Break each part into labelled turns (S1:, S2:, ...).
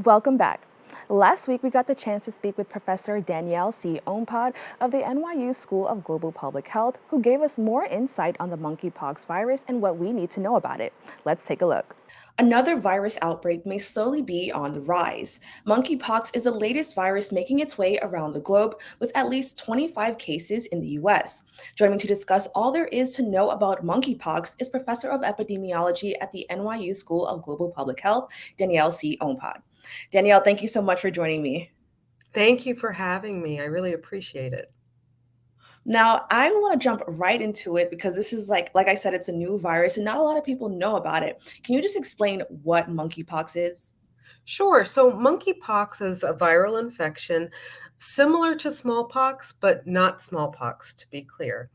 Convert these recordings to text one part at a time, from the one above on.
S1: Welcome back. Last week, we got the chance to speak with Professor Danielle C. Ompad of the NYU School of Global Public Health, who gave us more insight on the monkeypox virus and what we need to know about it. Let's take a look.
S2: Another virus outbreak may slowly be on the rise. Monkeypox is the latest virus making its way around the globe, with at least 25 cases in the US. Joining me to discuss all there is to know about monkeypox is Professor of Epidemiology at the NYU School of Global Public Health, Danielle C. Ompad. Danielle, thank you so much for joining me.
S3: Thank you for having me. I really appreciate it.
S2: Now, I want to jump right into it because this is like I said, it's a new virus and not a lot of people know about it. Can you just explain what monkeypox is?
S3: Sure. So monkeypox is a viral infection similar to smallpox, but not smallpox, to be clear.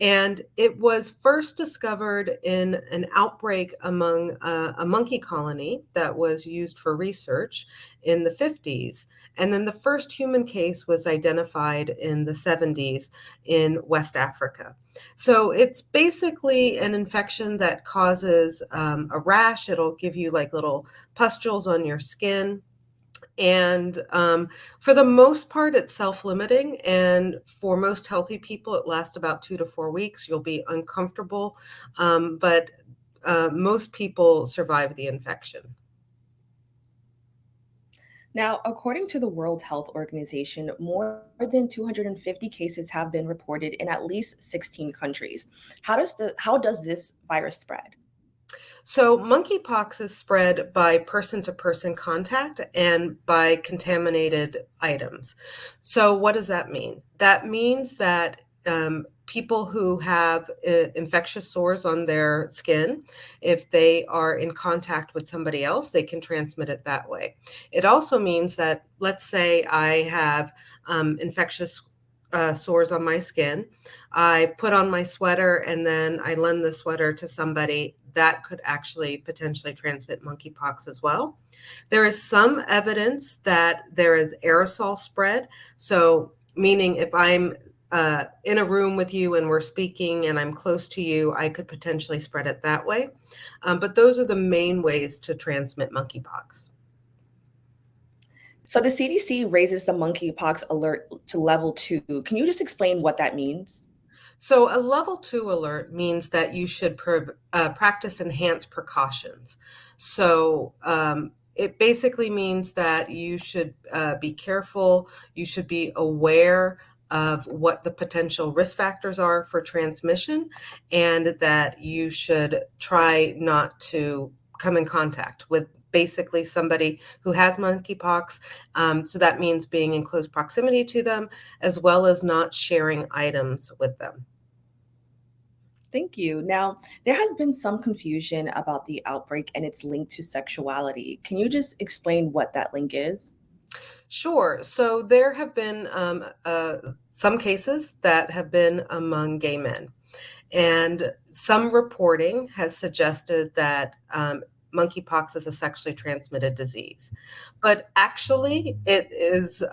S3: And it was first discovered in an outbreak among a monkey colony that was used for research in the 50s. And then the first human case was identified in the 70s in West Africa. So it's basically an infection that causes a rash. It'll give you like little pustules on your skin. And for the most part, it's self-limiting. And for most healthy people, it lasts about 2 to 4 weeks. You'll be uncomfortable, but most people survive the infection.
S2: Now, according to the World Health Organization, more than 250 cases have been reported in at least 16 countries. How does this virus spread?
S3: So monkeypox is spread by person-to-person contact and by contaminated items. So what does that mean? That means that people who have infectious sores on their skin, if they are in contact with somebody else, they can transmit it that way. It also means that, let's say I have infectious sores on my skin. I put on my sweater and then I lend the sweater to somebody that could actually potentially transmit monkeypox as well. There is some evidence that there is aerosol spread. So, meaning if I'm in a room with you and we're speaking and I'm close to you, I could potentially spread it that way. But those are the main ways to transmit monkeypox.
S2: So the CDC raises the monkeypox alert to level 2. Can you just explain what that means?
S3: So, a level 2 alert means that you should practice enhanced precautions. So, it basically means that you should be careful, you should be aware of what the potential risk factors are for transmission, and that you should try not to come in contact with basically somebody who has monkeypox. So that means being in close proximity to them, as well as not sharing items with them.
S2: Thank you. Now, there has been some confusion about the outbreak and its link to sexuality. Can you just explain what that link is?
S3: Sure. So there have been some cases that have been among gay men, and some reporting has suggested that monkeypox is a sexually transmitted disease. But actually, it is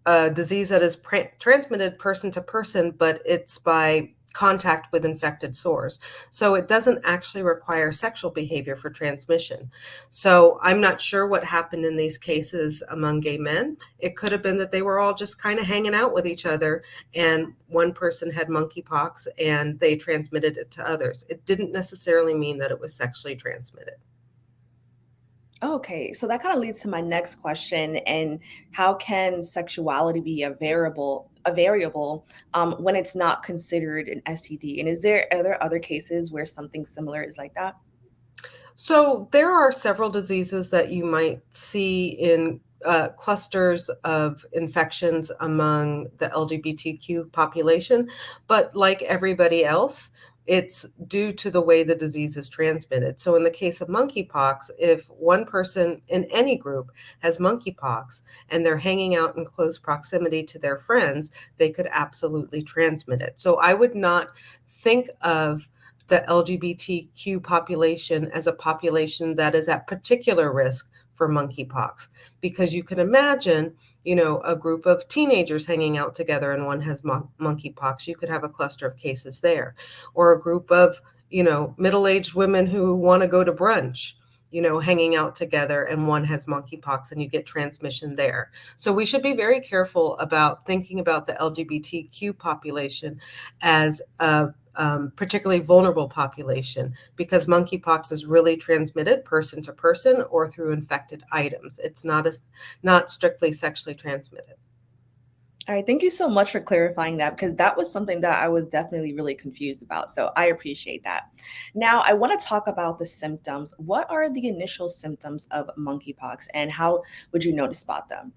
S3: a disease that is transmitted person to person, but it's by contact with infected sores. So it doesn't actually require sexual behavior for transmission. So I'm not sure what happened in these cases among gay men. It could have been that they were all just kind of hanging out with each other and one person had monkeypox and they transmitted it to others. It didn't necessarily mean that it was sexually transmitted.
S2: Okay, so that kind of leads to my next question. And how can sexuality be a variable when it's not considered an STD? And are there other cases where something similar is like that?
S3: So there are several diseases that you might see in clusters of infections among the LGBTQ population, but like everybody else, it's due to the way the disease is transmitted. So in the case of monkeypox, if one person in any group has monkeypox and they're hanging out in close proximity to their friends, they could absolutely transmit it. So I would not think of the LGBTQ population as a population that is at particular risk for monkeypox, because you can imagine, a group of teenagers hanging out together and one has monkeypox, you could have a cluster of cases there, or a group of, middle-aged women who want to go to brunch hanging out together, and one has monkeypox, and you get transmission there. So we should be very careful about thinking about the LGBTQ population as a particularly vulnerable population, because monkeypox is really transmitted person to person or through infected items. It's not strictly sexually transmitted.
S2: All right, thank you so much for clarifying that, because that was something that I was definitely really confused about. So I appreciate that. Now, I want to talk about the symptoms. What are the initial symptoms of monkeypox, and how would you know to spot them?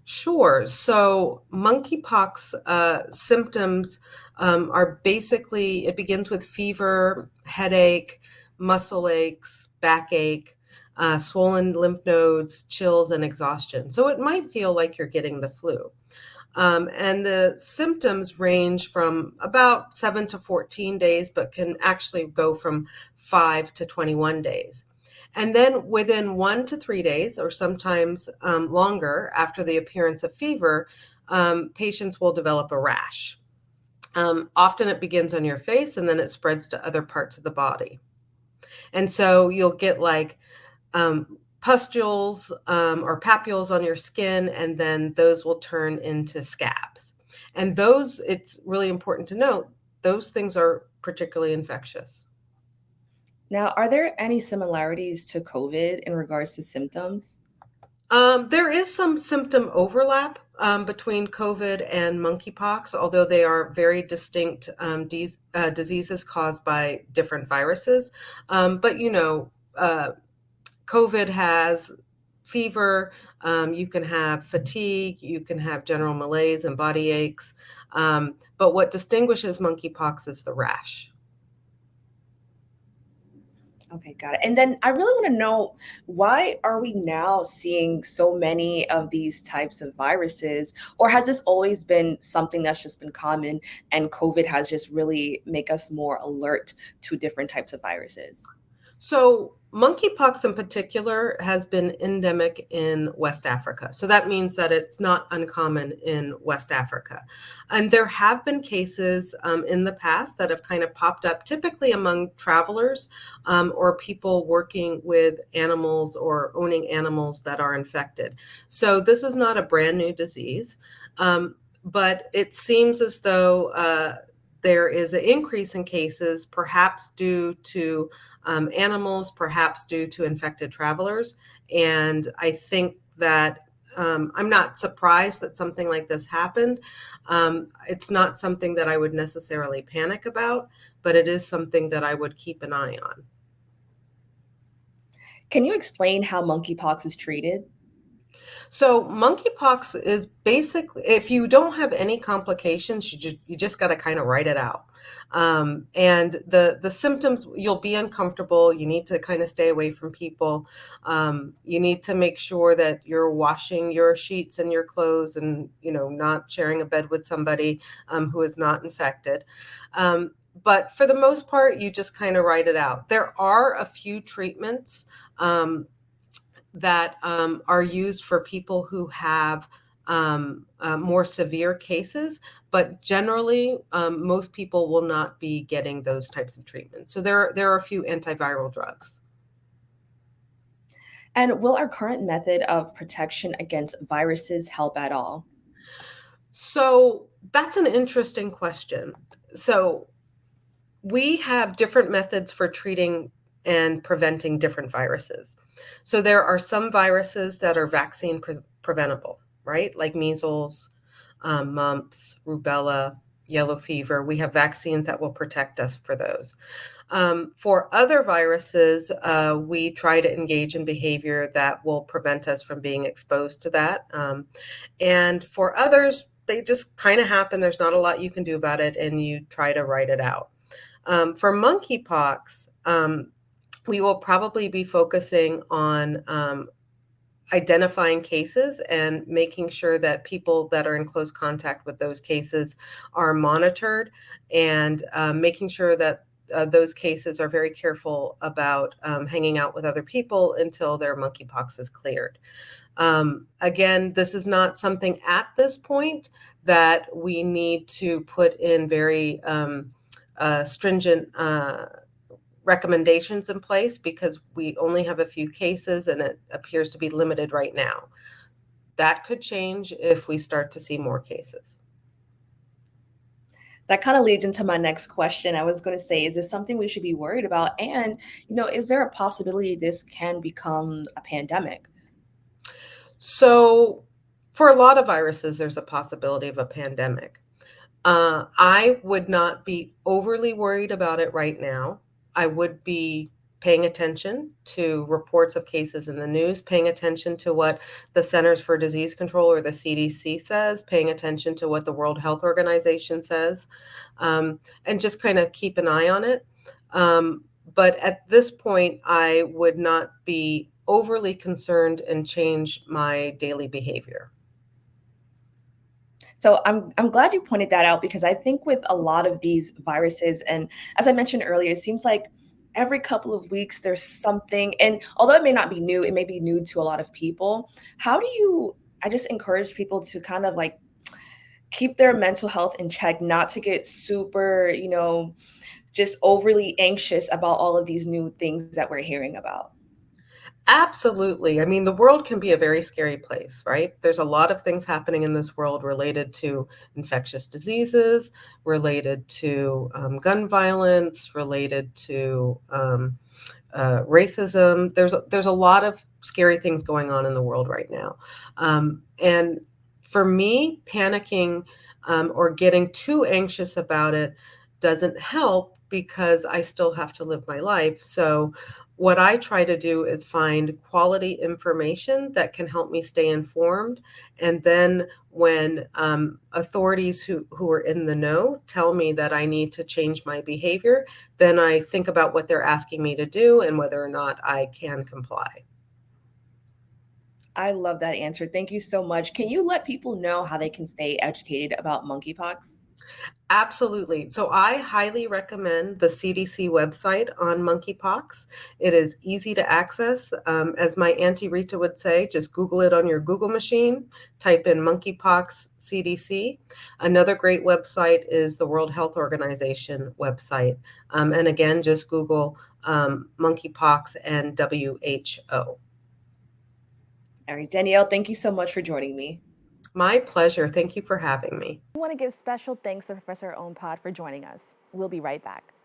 S3: Sure. So monkeypox symptoms are basically, it begins with fever, headache, muscle aches, backache, swollen lymph nodes, chills, and exhaustion. So it might feel like you're getting the flu. And the symptoms range from about 7 to 14 days, but can actually go from 5 to 21 days. And then within 1 to 3 days, or sometimes longer after the appearance of fever, patients will develop a rash. Often it begins on your face, and then it spreads to other parts of the body. And so you'll get like pustules or papules on your skin, and then those will turn into scabs. And those, it's really important to note, those things are particularly infectious.
S2: Now, are there any similarities to COVID in regards to symptoms?
S3: There is some symptom overlap between COVID and monkeypox, although they are very distinct diseases caused by different viruses. But COVID has fever, you can have fatigue, you can have general malaise and body aches. But what distinguishes monkeypox is the rash.
S2: Okay, got it. And then I really want to know, why are we now seeing so many of these types of viruses? Or has this always been something that's just been common, and COVID has just really make us more alert to different types of viruses?
S3: So monkeypox in particular has been endemic in West Africa. So that means that it's not uncommon in West Africa. And there have been cases in the past that have kind of popped up, typically among travelers or people working with animals or owning animals that are infected. So this is not a brand new disease, but it seems as though there is an increase in cases, perhaps due to animals, perhaps due to infected travelers. And I think that I'm not surprised that something like this happened. It's not something that I would necessarily panic about, but it is something that I would keep an eye on.
S2: Can you explain how monkeypox is treated?
S3: So monkeypox is basically, if you don't have any complications, you just got to kind of write it out. And the symptoms, you'll be uncomfortable. You need to kind of stay away from people. You need to make sure that you're washing your sheets and your clothes, and not sharing a bed with somebody who is not infected. But for the most part, you just kind of write it out. There are a few treatments that are used for people who have more severe cases, but generally most people will not be getting those types of treatments. So there are a few antiviral drugs.
S2: And will our current method of protection against viruses help at all?
S3: So that's an interesting question. So we have different methods for treating and preventing different viruses. So there are some viruses that are vaccine preventable, right? Like measles, mumps, rubella, yellow fever. We have vaccines that will protect us for those. For other viruses, we try to engage in behavior that will prevent us from being exposed to that. And for others, they just kind of happen. There's not a lot you can do about it, and you try to write it out. For monkeypox, we will probably be focusing on identifying cases and making sure that people that are in close contact with those cases are monitored, and making sure that those cases are very careful about hanging out with other people until their monkeypox is cleared. Again, this is not something at this point that we need to put in very stringent recommendations in place because we only have a few cases and it appears to be limited right now. That could change if we start to see more cases.
S2: That kind of leads into my next question. I was going to say, is this something we should be worried about? And, is there a possibility this can become a pandemic?
S3: So, for a lot of viruses, there's a possibility of a pandemic. I would not be overly worried about it right now. I would be paying attention to reports of cases in the news, paying attention to what the Centers for Disease Control or the CDC says, paying attention to what the World Health Organization says, and just kind of keep an eye on it. But at this point, I would not be overly concerned and change my daily behavior.
S2: So I'm glad you pointed that out because I think with a lot of these viruses, and as I mentioned earlier, it seems like every couple of weeks there's something, and although it may not be new, it may be new to a lot of people. How do you I just encourage people to kind of like keep their mental health in check, not to get super, just overly anxious about all of these new things that we're hearing about.
S3: Absolutely. I mean, the world can be a very scary place, right? There's a lot of things happening in this world related to infectious diseases, related to gun violence, related to racism. There's a lot of scary things going on in the world right now, and for me, panicking or getting too anxious about it doesn't help because I still have to live my life. So what I try to do is find quality information that can help me stay informed. And then when authorities who are in the know tell me that I need to change my behavior, then I think about what they're asking me to do and whether or not I can comply.
S2: I love that answer. Thank you so much. Can you let people know how they can stay educated about monkeypox?
S3: Absolutely. So I highly recommend the CDC website on monkeypox. It is easy to access. As my Auntie Rita would say, just Google it on your Google machine, type in monkeypox CDC. Another great website is the World Health Organization website. And again, just Google monkeypox and WHO.
S2: All right, Danielle, thank you so much for joining me.
S3: My pleasure. Thank you for having me.
S1: I want to give special thanks to Professor Ompad for joining us. We'll be right back.